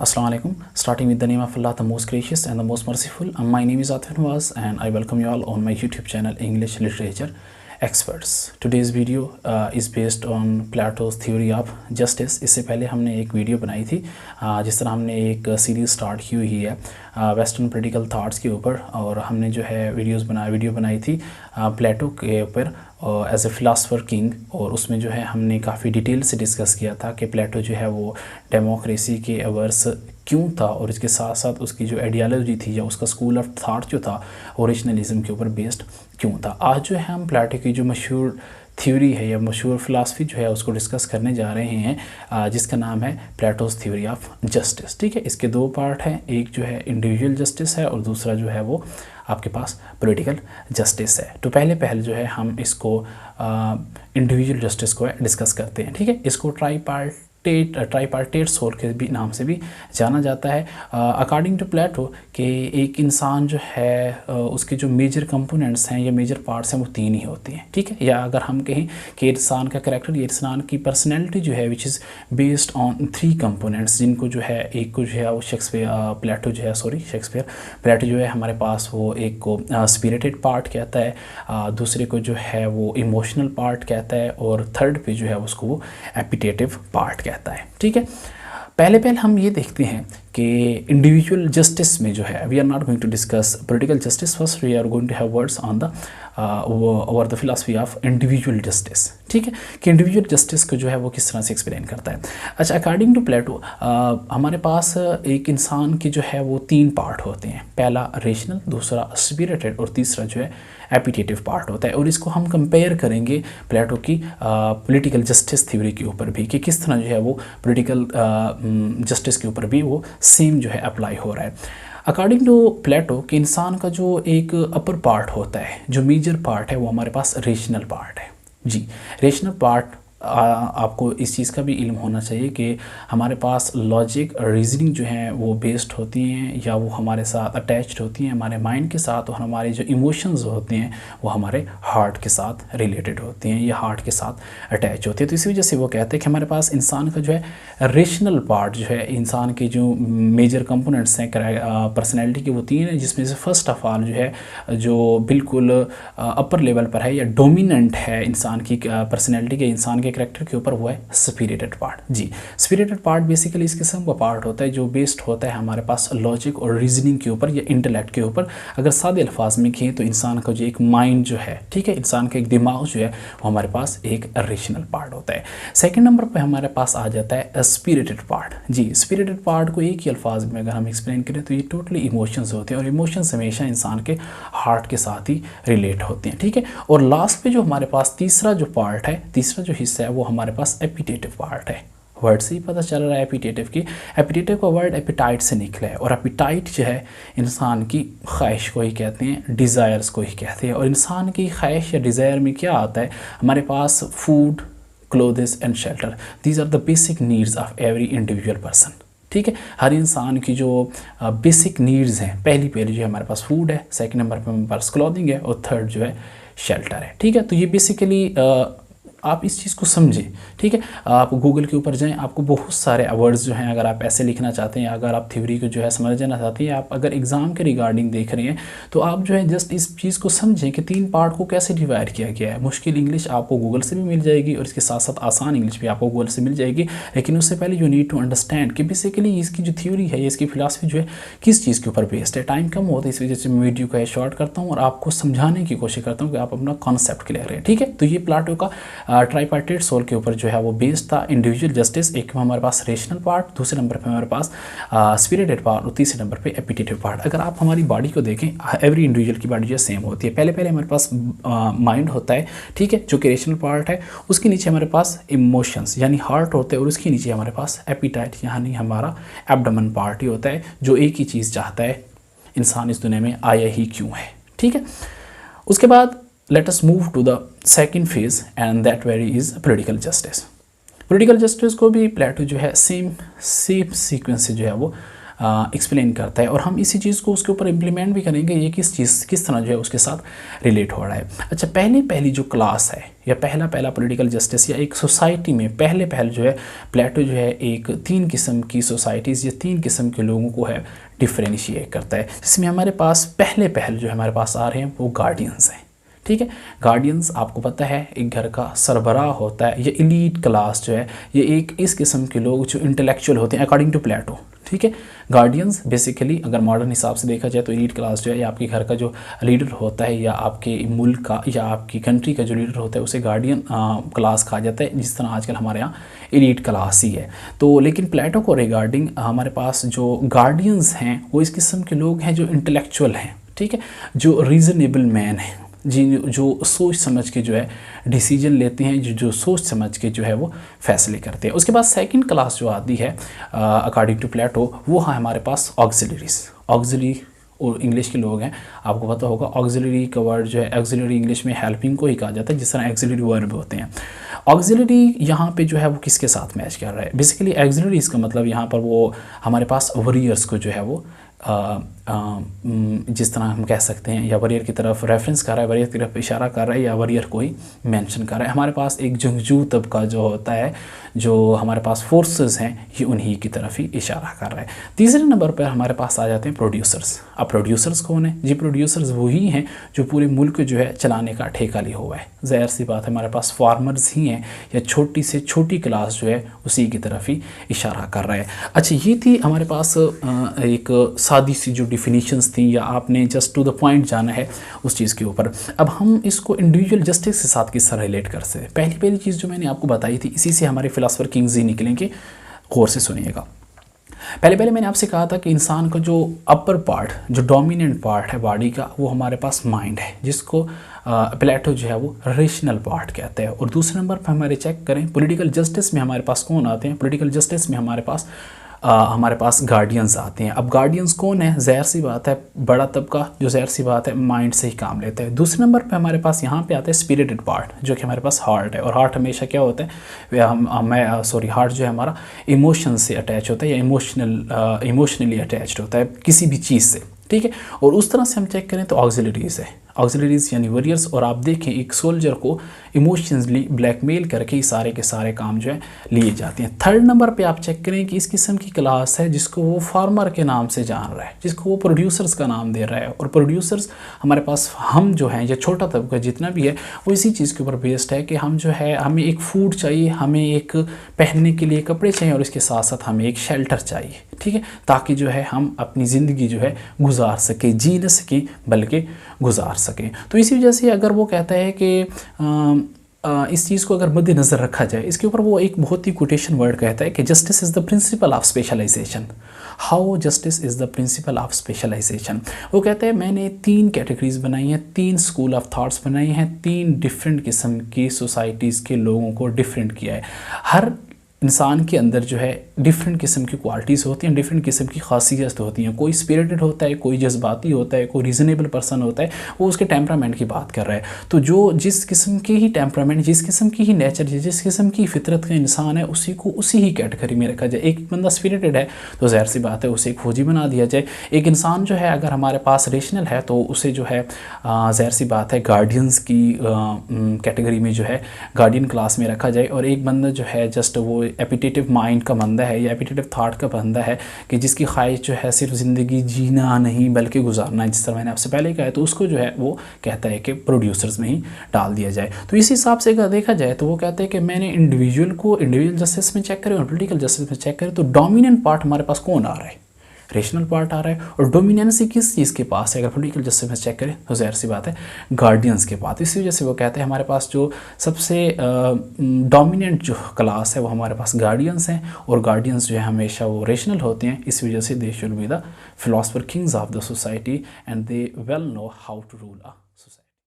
Assalamu alaikum. Starting with the name of Allah, the most gracious and the most merciful. My name is Atif Nawaz and I welcome you all on my YouTube channel English Literature Experts. Today's video is based on Plato's theory of justice. इससे पहले हमने एक video बनाई थी जिस तरह हमने एक सीरीज़ स्टार्ट की हुई है वेस्टर्न पॉलिटिकल थाट्स के ऊपर, और हमने जो है वीडियो बनाई थी प्लेटो के ऊपर एज ए फ़िलासफ़र किंग, और उसमें जो है हमने काफ़ी डिटेल से डिस्कस किया था कि प्लेटो जो है वो डेमोक्रेसी के अवर्स क्यों था, और इसके साथ साथ उसकी जो आइडियालॉजी थी या उसका स्कूल ऑफ थाट जो था ओरिजिनलिज्म के ऊपर बेस्ड क्यों था। आज जो है हम प्लेटो की जो मशहूर थ्योरी है या मशहूर फ़िलासफ़ी जो है उसको डिस्कस करने जा रहे हैं जिसका नाम है प्लेटोज़ थ्योरी ऑफ जस्टिस। ठीक है, इसके दो पार्ट हैं, एक जो है इंडिविजुअल जस्टिस है और दूसरा जो है वो आपके पास पॉलिटिकल जस्टिस है। तो पहले जो है हम इसको इंडिविजुअल जस्टिस को डिस्कस करते हैं। ठीक है, इसको ट्राईपार्टेट सोल के भी नाम से भी जाना जाता है। अकॉर्डिंग टू प्लेटो कि एक इंसान जो है उसके जो मेजर कंपोनेंट्स हैं या मेजर पार्ट्स हैं वो तीन ही होती हैं। ठीक है, या अगर हम कहें कि इंसान का करैक्टर या इंसान की पर्सनैलिटी जो है which is based on three components, जिनको जो है एक को जो है वो प्लेटो जो है हमारे पास वो एक को स्पिरिटेड पार्ट कहता है, दूसरे को जो है वो इमोशनल पार्ट कहता है, और थर्ड पे जो है उसको वो एपिटेटिव पार्ट कहता है। ठीक है, पहले हम ये देखते हैं कि इंडिविजुअल जस्टिस में जो है we are not going to discuss political justice first, we are going to have words on the over the philosophy of individual justice. ठीक है, कि इंडिविजुअल जस्टिस को जो है वो किस तरह से एक्सप्लेन करता है। अच्छा, अकॉर्डिंग टू प्लेटो हमारे पास एक इंसान के जो है वो तीन पार्ट होते हैं, पहला रेशनल, दूसरा स्पिरिटेड और तीसरा जो है एपिटेटिव पार्ट होता है। और इसको हम कंपेयर करेंगे प्लेटो की पॉलिटिकल जस्टिस थ्योरी के ऊपर भी कि किस तरह जो है वो पॉलिटिकल जस्टिस के ऊपर भी वो सेम जो है अप्लाई हो रहा है। अकॉर्डिंग टू प्लेटो कि इंसान का जो एक अपर पार्ट होता है, जो मेजर पार्ट है, वो हमारे पास रेशनल पार्ट है। जी, रेशनल पार्ट आपको इस चीज़ का भी इल्म होना चाहिए कि हमारे पास लॉजिक और रीजनिंग जो है वो बेस्ड होती हैं या वो हमारे साथ अटैच्ड होती हैं हमारे माइंड के साथ, और हमारे जो इमोशंस होते हैं वो हमारे हार्ट के साथ रिलेटेड होती हैं या हार्ट के साथ अटैच होती है। तो इसी वजह से वो कहते हैं कि हमारे पास इंसान का जो है रेशनल पार्ट जो है, इंसान के जो मेजर कंपोनेंट्स हैं पर्सनैलिटी के वो तीन हैं, जिसमें से फर्स्ट ऑफ ऑल जो है जो बिल्कुल अपर लेवल पर है या डोमिनेंट है इंसान की पर्सनैलिटी के, इंसान के कैरेक्टर के ऊपर, वो है स्पिरिटेड पार्ट। जी, स्पिरिटेड पार्ट बेसिकली इस किस्म का पार्ट होता है जो बेस्ड होता है हमारे पास लॉजिक और रीजनिंग के ऊपर या इंटेलेक्ट के ऊपर। अगर सादे अल्फाज में कहें तो इंसान का जो एक माइंड जो है, ठीक है, इंसान का एक दिमाग जो है वो हमारे पास एक रेशनल पार्ट होता है। सेकेंड नंबर पर हमारे पास आ जाता है स्पिरिटेड पार्ट। जी, स्पिरिटेड पार्ट को एक ही अल्फाज में अगर हम एक्सप्लेन करें तो ये टोटली इमोशंस होते हैं, और इमोशंस हमेशा इंसान के हार्ट के साथ ही रिलेट होते हैं। ठीक है, और लास्ट पे जो हमारे पास तीसरा जो पार्ट है, तीसरा जो हिस्सा है वो हमारे पास एपिटेटिव पार्ट है। वर्ड से ही पता चल रहा है एपिटेटिव की, एपिटेटिव का वर्ड एपिटाइट से निकला है, और एपिटाइट जो है इंसान की ख्वाहिश को ही कहते हैं, डिज़ायर्स को ही कहते हैं। और इंसान की ख्वाहिश या डिज़ायर में क्या आता है, हमारे पास food, clothes and shelter, these are the basic needs of every individual person. ठीक है, हर इंसान की जो बेसिक नीड्स हैं, पहली जो है हमारे पास फूड है, सेकंड नंबर पर हमारे पास क्लॉथिंग है, और थर्ड जो है शेल्टर है। ठीक है, तो ये बेसिकली आप इस चीज़ को समझें। ठीक है, आप गूगल के ऊपर जाएं, आपको बहुत सारे वर्ड्स जो हैं, अगर आप ऐसे लिखना चाहते हैं, अगर आप थ्योरी को जो है समझना चाहते हैं, आप अगर एग्ज़ाम के रिगार्डिंग देख रहे हैं तो आप जो है जस्ट इस चीज़ को समझें कि तीन पार्ट को कैसे डिवाइड किया गया है। मुश्किल इंग्लिश आपको गूगल से भी मिल जाएगी और इसके साथ साथ आसान इंग्लिश भी आपको गूगल से मिल जाएगी, लेकिन उससे पहले यू नीड टू अंडरस्टैंड कि बेसिकली इसकी जो थ्योरी है, इसकी फिलासफी जो है किस चीज़ के ऊपर बेस्ड है। टाइम कम होता है, इस वजह से मैं वीडियो को शॉर्ट करता हूँ और आपको समझाने की कोशिश करता हूँ कि आप अपना कॉन्सेप्ट क्लियर करें। ठीक है, तो ये प्लेटो का ट्राईपार्टेट सोल के ऊपर जो है वो बेस्ड था इंडिविजुअल जस्टिस। एक में हमारे पास रेशनल पार्ट, दूसरे नंबर पे हमारे पास स्पिरिटेड पार्ट, और तीसरे नंबर पे एपिटेटिव पार्ट। अगर आप हमारी बॉडी को देखें, एवरी इंडिविजुअल की बॉडी जो सेम होती है। पहले हमारे पास माइंड होता है, ठीक है, जो कि रेशनल पार्ट है, उसके नीचे हमारे पास इमोशंस यानी हार्ट होते हैं, और उसके नीचे हमारे पास एपिटाइट यानी हमारा एब्डोमेन पार्ट ही होता है, जो एक ही चीज़ चाहता है, इंसान इस दुनिया में आया ही क्यों है। ठीक है, उसके बाद let us move to the second phase and that very is political justice. Political justice को भी प्लेटो जो है सेम सीक्वेंस से जो है वो एक्सप्लेन करता है, और हम इसी चीज़ को उसके ऊपर इम्प्लीमेंट भी करेंगे, ये किस तरह जो है उसके साथ रिलेट हो रहा है। अच्छा, पहली जो क्लास है या पहला पॉलिटिकल जस्टिस या एक सोसाइटी में पहले जो है प्लेटो जो है एक 3 किस्म की सोसाइटीज़ या 3 किस्म के लोगों को है डिफ्रेंशिएट करता है, जिसमें हमारे पास पहले जो हमारे पास आ रहे हैं वो गार्डियंस हैं। ठीक है, गार्डियंस आपको पता है एक घर का सरबराह होता है, ये एलीट क्लास जो है ये एक इस किस्म के लोग जो इंटेलेक्चुअल होते हैं अकॉर्डिंग टू प्लेटो। ठीक है, गार्डियंस बेसिकली अगर मॉडर्न हिसाब से देखा जाए तो एलीट क्लास जो है या आपके घर का जो लीडर होता है या आपके मुल्क का या आपकी कंट्री का जो लीडर होता है उसे गार्डियन क्लास कहा जाता है, जिस तरह आजकल हमारे यहाँ एलीट क्लास ही है। तो लेकिन प्लेटो को रिगार्डिंग हमारे पास जो गार्डियंस हैं वो इस किस्म के लोग हैं जो इंटेलेक्चुअल हैं, ठीक है, जो रीज़नेबल मैन हैं, जो सोच समझ के जो है डिसीजन लेते हैं, जो सोच समझ के जो है वो फैसले करते हैं। उसके बाद सेकंड क्लास जो आती है अकॉर्डिंग टू प्लेटो वो है हमारे पास ऑक्सिलरी और इंग्लिश के लोग हैं, आपको पता होगा ऑक्सिलरी का वर्ड जो है ऑक्सिलरी इंग्लिश में हेल्पिंग को ही कहा जाता है, जिस तरह ऑक्सिलरी वर्ब होते हैं। ऑक्सिलरी यहाँ पे जो है वो किसके साथ मैच कर रहा है, बेसिकली ऑक्सिलरी इसका मतलब यहाँ पर वो हमारे पास वॉरियर्स को जो है वो जिस तरह हम कह सकते हैं या वॉरियर की तरफ रेफरेंस कर रहा है, वॉरियर की तरफ इशारा कर रहा है या वॉरियर को ही मेंशन कर रहा है। हमारे पास एक जंगजू तबका जो होता है, जो हमारे पास फोर्सेस हैं, ये उन्हीं की तरफ ही इशारा कर रहा है। तीसरे नंबर पर हमारे पास आ जाते हैं प्रोड्यूसर्स। अब प्रोड्यूसर्स कौन है जी? प्रोड्यूसर्स वही हैं जो पूरे मुल्क जो है चलाने का ठेका लिया हुआ है। ज़ाहिर सी बात है हमारे पास फार्मर्स ही हैं या छोटी से छोटी क्लास जो है उसी की तरफ ही इशारा कर रहा है। अच्छा, ये थी हमारे पास एक सादी सी जो डिफिनीशंस थी, या आपने जस्ट टू द पॉइंट जाना है उस चीज़ के ऊपर। अब हम इसको इंडिविजुअल जस्टिस के साथ किस तरह रिलेट कर सकते हैं। पहली चीज़ जो मैंने आपको बताई थी, इसी से हमारे फिलासफर किंग्स ही निकलेंगे, गौर से सुनिएगा। पहले मैंने आपसे कहा था कि इंसान का जो अपर पार्ट, जो डोमिनेंट पार्ट है बॉडी का, वो हमारे पास माइंड है, जिसको प्लेटो जो है वो रेशनल पार्ट कहते हैं। और दूसरे नंबर पर हमारे चेक करें पॉलिटिकल जस्टिस में हमारे पास कौन आते हैं। पॉलिटिकल जस्टिस में हमारे पास गार्डियंस आते हैं। अब गार्डियंस कौन है? ज़ाहिर सी बात है बड़ा तबका जो ज़ाहिर सी बात है माइंड से ही काम लेता है। दूसरे नंबर पे हमारे पास यहाँ पे आता है स्पिरिटेड पार्ट, जो कि हमारे पास हार्ट है। और हार्ट हमेशा क्या होता है, हार्ट जो है हमारा इमोशन से अटैच होता है या इमोशनली अटैच्ड होता है किसी भी चीज़ से, ठीक है। और उस तरह से हम चेक करें तो ऑक्सिलरीज़ है, ऑक्सिलरीज़ यानी वॉरियर्स। और आप देखें एक सोल्जर को इमोशनली ब्लैकमेल करके ही सारे के सारे काम जो है लिए जाते हैं। थर्ड नंबर पे आप चेक करें कि इस किस्म की क्लास है जिसको वो फार्मर के नाम से जान रहा है, जिसको वो प्रोड्यूसर्स का नाम दे रहा है। और प्रोड्यूसर्स हमारे पास हम जो हैं या छोटा तबका जितना भी है वो इसी चीज़ के ऊपर बेस्ड है कि हम जो है हमें एक फूड चाहिए, हमें एक पहनने के लिए कपड़े चाहिए और इसके साथ साथ हमें एक शेल्टर चाहिए, ठीक है, ताकि जो है हम अपनी ज़िंदगी जो है गुजार सकें, जी न सकें बल्कि गुजार सकें। तो इसी वजह से अगर वो कहता है कि इस चीज़ को अगर मद्देनज़र रखा जाए, इसके ऊपर वो एक बहुत ही कोटेशन वर्ड कहता है कि justice is the principle of specialization. How justice is the principle of specialization. वो कहते हैं मैंने 3 कैटेगरीज बनाई हैं, 3 स्कूल ऑफ थाट्स बनाई हैं, 3 डिफरेंट किस्म की सोसाइटीज़ के लोगों को डिफरेंट किया है। हर इंसान के अंदर जो है डिफरेंट किस्म की क्वालिटीज़ होती हैं, डिफरेंट किस्म की खासियत होती हैं। कोई स्पिरिटेड होता है, कोई जज्बाती होता है, कोई रीज़नेबल पर्सन होता है। वो उसके टेम्परामेंट की बात कर रहा है। तो जो जिस किस्म के ही टेम्परामेंट, जिस किस्म की ही नेचर, जिस किस्म की फितरत का इंसान है, उसी को उसी ही कैटेगरी में रखा जाए। एक बंदा स्पिरिटेड है तो ज़ाहिर सी बात है उसे एक फौजी बना दिया जाए। एक इंसान जो है अगर हमारे पास रेशनल है तो उसे जो है ज़ाहिर सी बात है गार्डियंस की कैटेगरी में जो है गार्डियन क्लास में रखा जाए। और एक बंदा जो है जस्ट वो एपिटेटिव माइंड का बंदा है या एपिटेटिव थाट का बंदा है कि जिसकी ख्वाहिश जो है सिर्फ ज़िंदगी जीना नहीं बल्कि गुजारना है, जिस तरह मैंने आपसे पहले कहा है, तो उसको जो है वो कहता है कि प्रोड्यूसर्स में ही डाल दिया जाए। तो इस हिसाब से अगर देखा जाए तो वो कहते हैं कि मैंने इंडिविजुअल जस्टिस में चेक करें और पॉलिटिकल जस्टिस में चेक करें तो डोमिनेंट पार्ट हमारे पास कौन आ रहा है? रेशनल पार्ट आ रहा है। और डोमिनेंसी किस चीज़ के पास है? अगर पॉलिटिकल जस्टिस में चेक करें तो ज़ाहिर सी बात है गार्डियंस के पास। इसी वजह से वो कहते हैं हमारे पास जो सबसे डोमिनेंट जो क्लास है वो हमारे पास गार्डियंस हैं। और गार्डियंस जो है हमेशा वो रेशनल होते हैं। इस वजह से they should be the philosopher kings of the society and they well know how to rule a